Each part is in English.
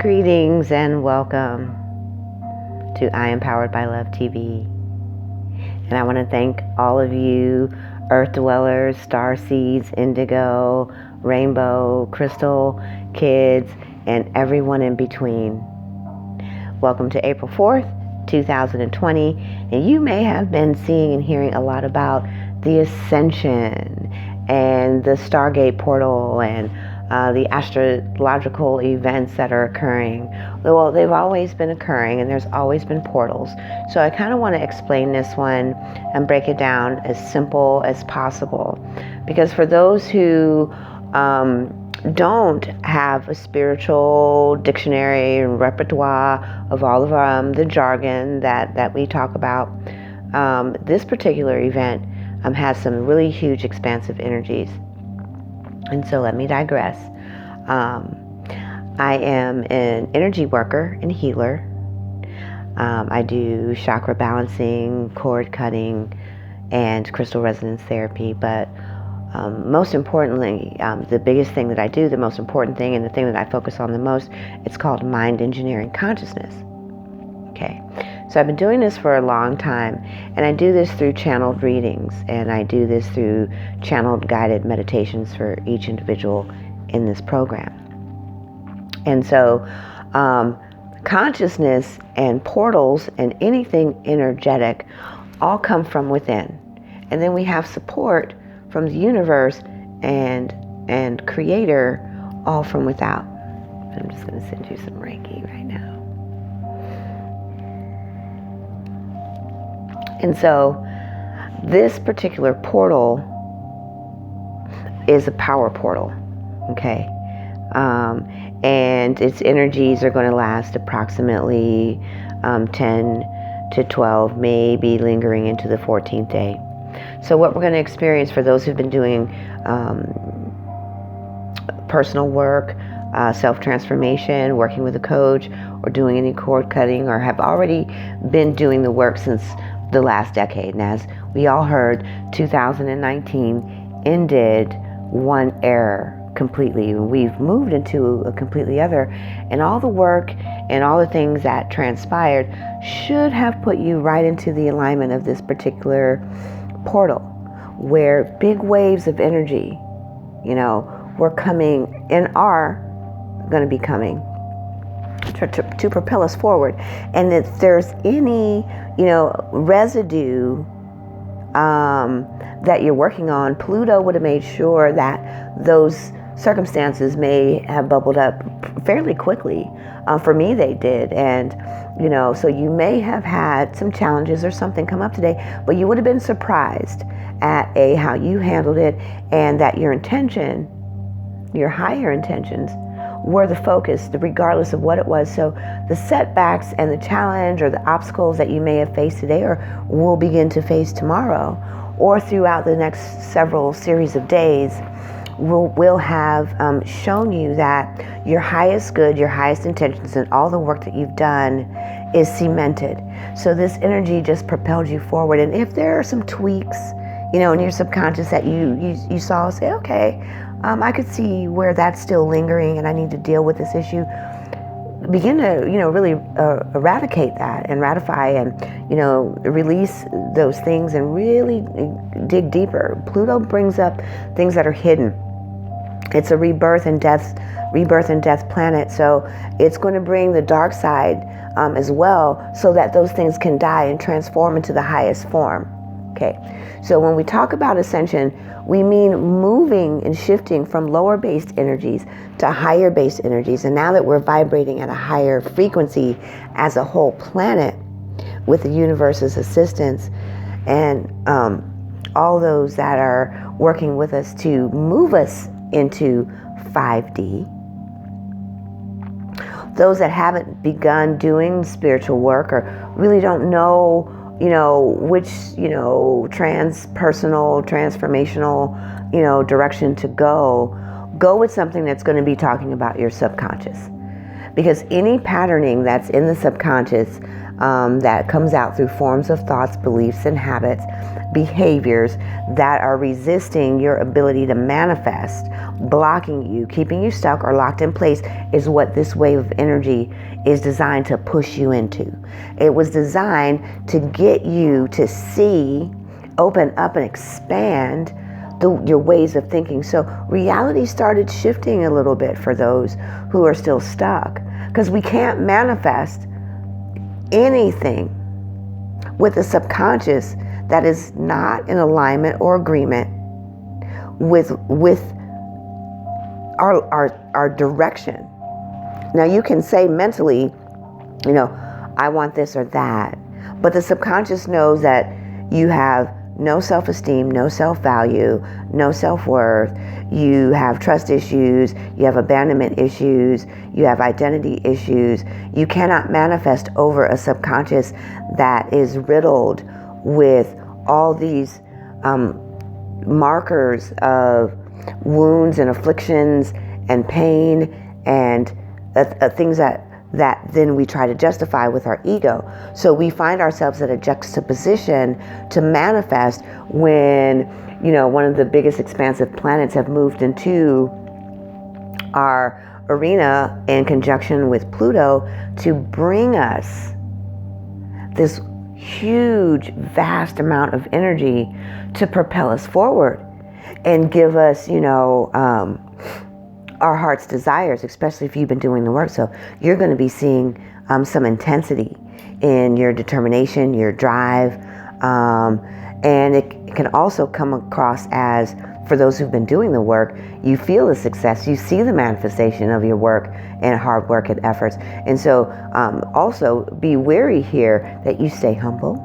Greetings and welcome to I Am Powered by Love TV. And I want to thank all of you Earth Dwellers, Star Seeds, Indigo, Rainbow, Crystal, Kids, and everyone in between. Welcome to April 4th, 2020. And you may have been seeing and hearing a lot about the Ascension and the Stargate portal and the astrological events that are occurring. Well, they've always been occurring, and there's always been portals. So I kind of want to explain this one and break it down as simple as possible. Because for those who don't have a spiritual dictionary and repertoire of all of the jargon that we talk about, this particular event has some really huge expansive energies. And so let me digress. I am an energy worker and healer. I do chakra balancing, cord cutting, and crystal resonance therapy. But most importantly, the biggest thing that I do, the most important thing, and the thing that I focus on the most, it's called mind engineering consciousness. Okay. So I've been doing this for a long time, and I do this through channeled readings, and I do this through channeled guided meditations for each individual in this program. And so consciousness and portals and anything energetic all come from within. And then we have support from the universe and creator all from without. I'm just going to send you some Reiki right now. And so this particular portal is a power portal, okay? And its energies are going to last approximately 10 to 12, maybe lingering into the 14th day. So what we're going to experience for those who've been doing personal work, self-transformation, working with a coach, or doing any cord cutting, or have already been doing the work since the last decade. And as we all heard, 2019 ended one era completely. We've moved into a completely other, and all the work and all the things that transpired should have put you right into the alignment of this particular portal, where big waves of energy, were coming and are going to be coming to propel us forward. And if there's any residue that you're working on, Pluto would have made sure that those circumstances may have bubbled up fairly quickly. For me, they did. And, so you may have had some challenges or something come up today, but you would have been surprised at how you handled it, and that your intention, your higher intentions, were the focus, regardless of what it was. So the setbacks and the challenge or the obstacles that you may have faced today or will begin to face tomorrow or throughout the next several series of days will have shown you that your highest good, your highest intentions, and all the work that you've done is cemented. So this energy just propelled you forward. And if there are some tweaks, in your subconscious that you saw, say, okay, I could see where that's still lingering and I need to deal with this issue. Begin to, really eradicate that and ratify and, release those things and really dig deeper. Pluto brings up things that are hidden. It's a rebirth and death planet. So it's going to bring the dark side as well, so that those things can die and transform into the highest form. Okay, so when we talk about ascension, we mean moving and shifting from lower based energies to higher based energies. And now that we're vibrating at a higher frequency as a whole planet with the universe's assistance and all those that are working with us to move us into 5D, those that haven't begun doing spiritual work or really don't know which, transpersonal, transformational, direction to go with something that's going to be talking about your subconscious. Because any patterning that's in the subconscious that comes out through forms of thoughts, beliefs, and habits, behaviors that are resisting your ability to manifest, blocking you, keeping you stuck or locked in place, is what this wave of energy is designed to push you into. It was designed to get you to see, open up and expand your ways of thinking. So reality started shifting a little bit for those who are still stuck, because we can't manifest anything with the subconscious that is not in alignment or agreement with our direction. Now you can say mentally, I want this or that, but the subconscious knows that you have no self-esteem, no self-value, no self-worth. You have trust issues, you have abandonment issues, you have identity issues. You cannot manifest over a subconscious that is riddled with all these markers of wounds and afflictions and pain and things that then we try to justify with our ego. So we find ourselves at a juxtaposition to manifest when, one of the biggest expansive planets have moved into our arena in conjunction with Pluto to bring us this huge, vast amount of energy to propel us forward and give us, our heart's desires, especially if you've been doing the work. So you're going to be seeing some intensity in your determination, your drive, and it can also come across as, for those who've been doing the work, you feel the success, you see the manifestation of your work and hard work and efforts. And so also be wary here that you stay humble,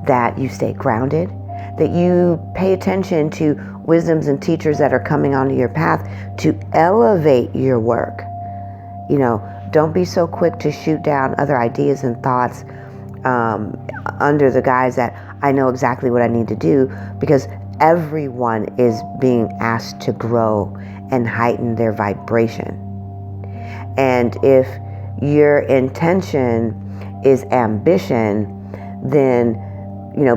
that you stay grounded, that you pay attention to wisdoms and teachers that are coming onto your path to elevate your work. Don't be so quick to shoot down other ideas and thoughts under the guise that I know exactly what I need to do, because everyone is being asked to grow and heighten their vibration. And if your intention is ambition, then,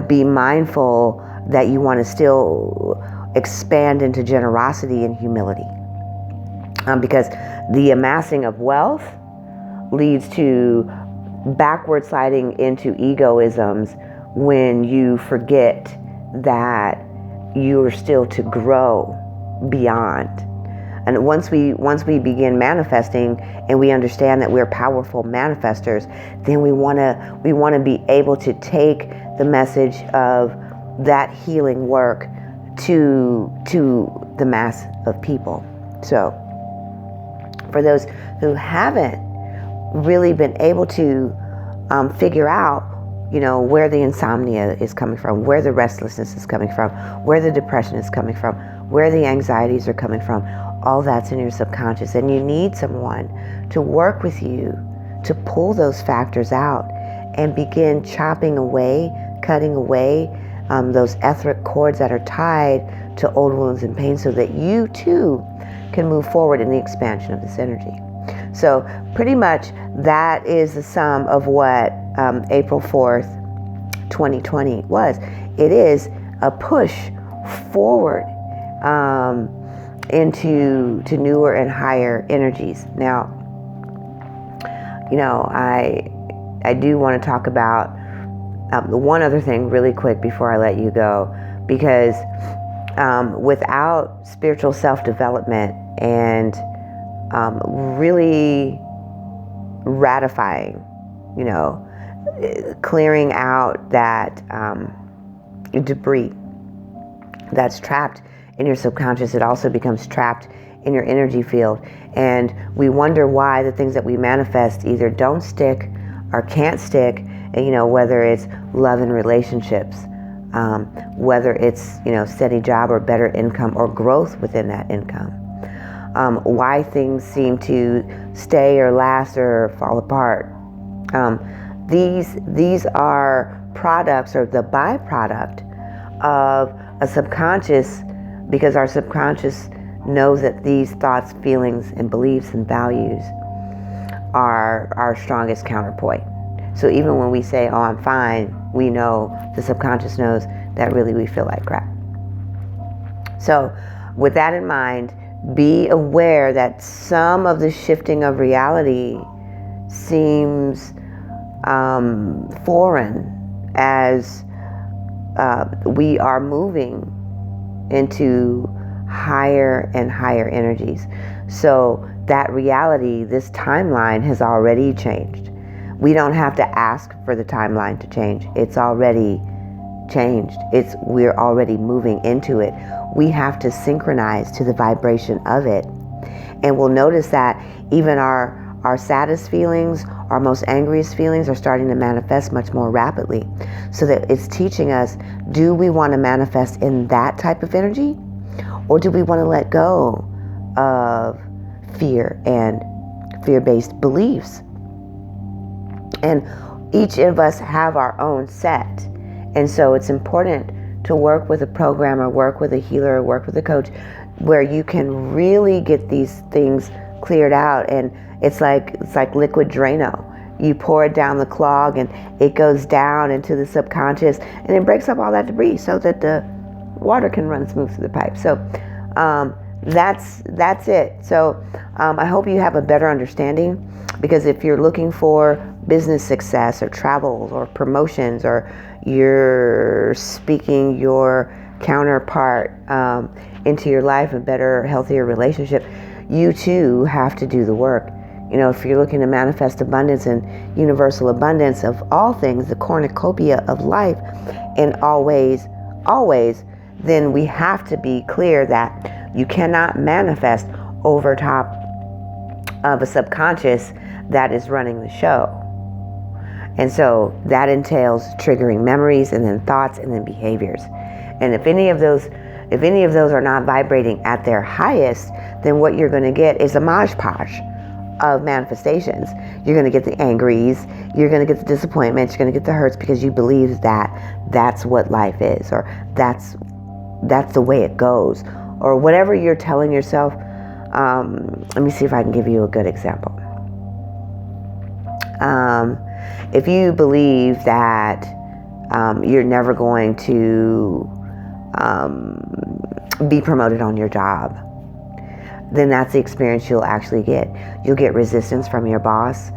be mindful that you want to still expand into generosity and humility. Because the amassing of wealth leads to backward sliding into egoisms when you forget that you are still to grow beyond. And once we begin manifesting and we understand that we're powerful manifestors, then we want to be able to take the message of that healing work to the mass of people. So for those who haven't really been able to figure out, where the insomnia is coming from, where the restlessness is coming from, where the depression is coming from, where the anxieties are coming from, all that's in your subconscious. And you need someone to work with you to pull those factors out and begin chopping away, cutting away those etheric cords that are tied to old wounds and pain, so that you too can move forward in the expansion of this energy. So pretty much that is the sum of what April 4th, 2020 was. It is a push forward into newer and higher energies. Now, I do want to talk about one other thing really quick before I let you go, because without spiritual self-development and really ratifying, clearing out that debris that's trapped in your subconscious, it also becomes trapped in your energy field. And we wonder why the things that we manifest either don't stick or can't stick, and, whether it's love and relationships, whether it's, steady job or better income or growth within that income, why things seem to stay or last or fall apart. These are products or the byproduct of a subconscious, because our subconscious knows that these thoughts, feelings, and beliefs and values are our strongest counterpoint. So even when we say, oh, I'm fine, we know, the subconscious knows that really we feel like crap. So with that in mind, be aware that some of the shifting of reality seems foreign as we are moving into higher and higher energies. So that reality, this timeline has already changed. We don't have to ask for the timeline to change. It's already changed. We're already moving into it. We have to synchronize to the vibration of it. And we'll notice that even our saddest feelings, our most angriest feelings are starting to manifest much more rapidly. So that it's teaching us, do we want to manifest in that type of energy? Or do we want to let go of fear and fear-based beliefs? And each of us have our own set. And so it's important to work with a programmer, work with a healer, work with a coach, where you can really get these things cleared out. And it's like liquid Drano. You pour it down the clog and it goes down into the subconscious and it breaks up all that debris so that the water can run smooth through the pipe. So that's it. So I hope you have a better understanding, because if you're looking for business success or travel or promotions, or you're speaking your counterpart into your life, a better, healthier relationship, you too have to do the work. You know, if you're looking to manifest abundance and universal abundance of all things, the cornucopia of life, and always, then we have to be clear that you cannot manifest over top of a subconscious that is running the show. And so that entails triggering memories and then thoughts and then behaviors. And if any of those are not vibrating at their highest, then what you're going to get is a mosh-posh of manifestations. You're going to get the angries, you're going to get the disappointments, you're going to get the hurts, because you believe that that's what life is, or that's the way it goes, or whatever you're telling yourself. Let me see if I can give you a good example. If you believe that you're never going to be promoted on your job, then that's the experience you'll actually get. You'll get resistance from your boss.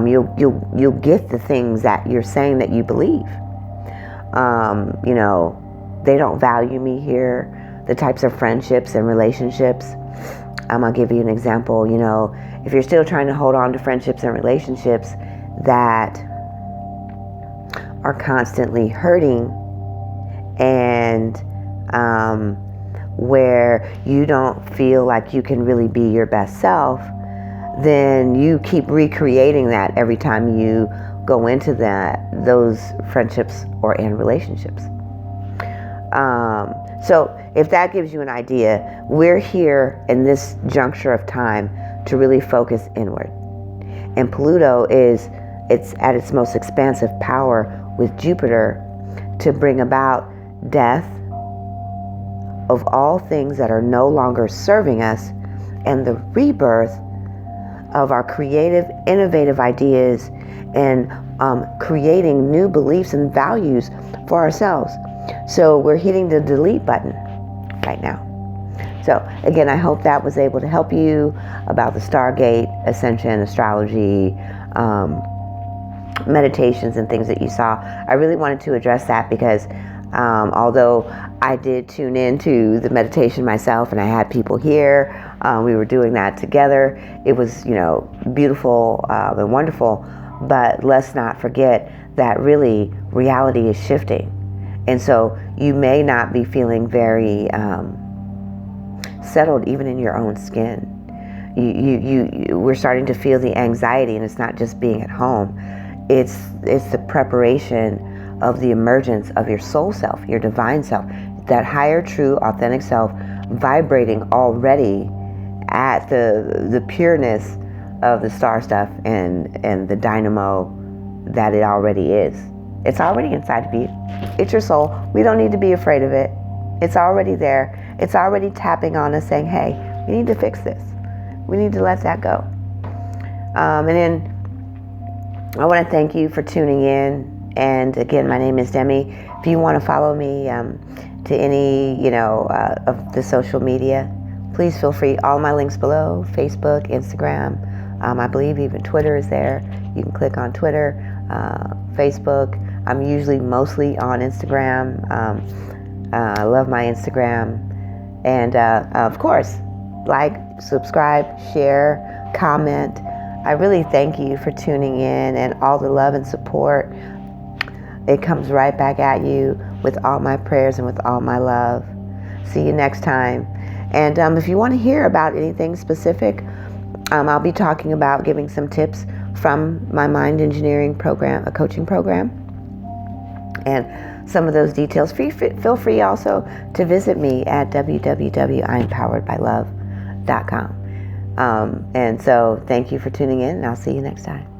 You'll get the things that you're saying that you believe. You know, they don't value me here. The types of friendships and relationships. I'll give you an example. You know, if you're still trying to hold on to friendships and relationships that are constantly hurting, and where you don't feel like you can really be your best self, then you keep recreating that every time you go into those friendships and relationships. So if that gives you an idea, we're here in this juncture of time to really focus inward. And Pluto it's at its most expansive power with Jupiter to bring about death of all things that are no longer serving us, and the rebirth of our creative, innovative ideas, and creating new beliefs and values for ourselves. So we're hitting the delete button right now. So again, I hope that was able to help you about the Stargate, Ascension, astrology, meditations and things that you saw. I really wanted to address that because although I did tune into the meditation myself and I had people here, we were doing that together. It was, beautiful and wonderful, but let's not forget that really reality is shifting. And so you may not be feeling very settled even in your own skin. We're starting to feel the anxiety, and it's not just being at home. It's the preparation of the emergence of your soul self, your divine self, that higher, true, authentic self, vibrating already at the pureness of the star stuff and the dynamo that it already is. It's already inside of you. It's your soul. We don't need to be afraid of it. It's already there. It's already tapping on us saying, hey, we need to fix this. We need to let that go. And then I want to thank you for tuning in. And again, my name is Demi. If you want to follow me to any, of the social media, please feel free. All my links below: Facebook, Instagram. I believe even Twitter is there. You can click on Twitter, Facebook. I'm usually mostly on Instagram. I love my Instagram. And of course, like, subscribe, share, comment. I really thank you for tuning in and all the love and support. It comes right back at you with all my prayers and with all my love. See you next time. And if you want to hear about anything specific, I'll be talking about giving some tips from my mind engineering program, a coaching program. And some of those details, feel free also to visit me at www.impoweredbylove.com. And so thank you for tuning in, and I'll see you next time.